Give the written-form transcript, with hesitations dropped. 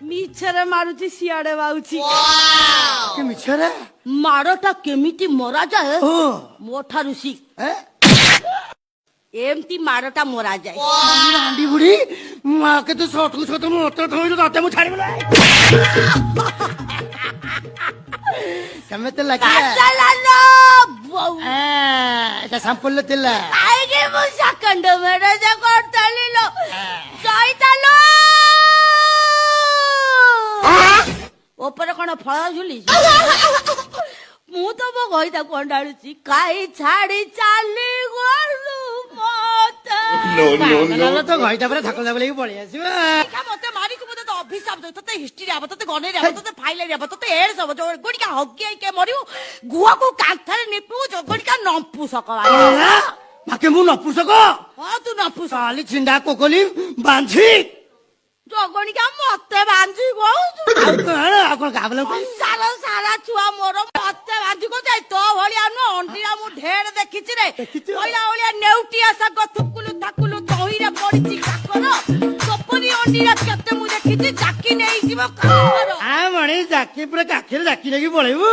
ମିଛରେ ମାରୁଛି ସିଆଡେ ବାଉଚି। ମିଛରେ ମାଡଟା କେମିତି ମରାଯାଏ ମୋ ଠାରୁ ଶିଖ। ଏମିତି ମାଡଟା ମରାଯାଏ। ହାଣ୍ଡି ବୁଢୀ ମା କେତେ ସତକୁ ସତ ମତେ ଧୋଇଲୁ ତତେ ମୁଁ ଛାଡ଼ିବି ନା। କେମିତି ଲାଗିଲା? এটা ସାମ୍ପଲ ଥିଲା। କାହିଁକି ମୁଁ ସେକେଣ୍ଡ ମ୍ୟାରେଜ କରିଥିଲି ଲୋ ଯାଇତାଲ। ଉପରେ କଣ ଫଳ ଝୁଲିଛି? ମୁଁ ତ ମୋ ଘଇଟାକୁ ଅଣ୍ଡାଳୁଛି କାହିଁ ଛାଡି ଚାଲି ଗଲୁ ମତେ। ତ ଘଇଟା ପରେ ଥାକ ଥାକ ଲାଗି ପଳେଇ ଆସିବ। ମତେ ମାରିକି ମତେ ଅଭିଶାପ ଦଉ, ତତେ ହିଷ୍ଟ୍ରି ହବ, ତତେ ଗନେଇ ହବ, ତତେ ଫାଇଲେରି ହବ, ତତେ ଏଡସ୍ ହବ। ଯୋଗଡ଼ିକା ହଗି ହେଇକେ ମରିବୁ, ଗୁହକୁ କାନ୍ଥରେ ନିପିବୁ, ଯୋଗଡ଼ିକା ନମ୍ପୁସକ। ମାକେ ମୁଁ ନପୁସକ? ହଁ ତୁ ନପୁସ। କାଲି ଛିଣ୍ଡା କୋକଲି ବାଞ୍ଝି ଜଗଣିକା ମତେ ବାନ୍ଧି କହୁଛୁ। ଆଉ କଣ କାବଲ ସାରା ସାରା ଛୁଆ ମୋର ମତେ ବାନ୍ଧି କହୁଛି। ତୋ ଭଳିଆ ନୁହଁ ଅଣ୍ଡିରା ମୁଁ ଢେର ଦେଖିଛି ରେ। କହିଲା ଭଳିଆ ନେଉଟିଆ ଶାଗ ଥୁକୁଲୁ ଥାକୁଲୁ ଦହିରେ ପଡିଛି କାକର। ତୋପରି ଅଣ୍ଡିରା କେତେ ମୁଁ ଦେଖିଛି। ଜାକି ନେଇଯିବ କାକର। ମଣି ଜାକି ପୁରା କାଖିରେ ଜାକି ନେଇକି ପଳେଇବୁ।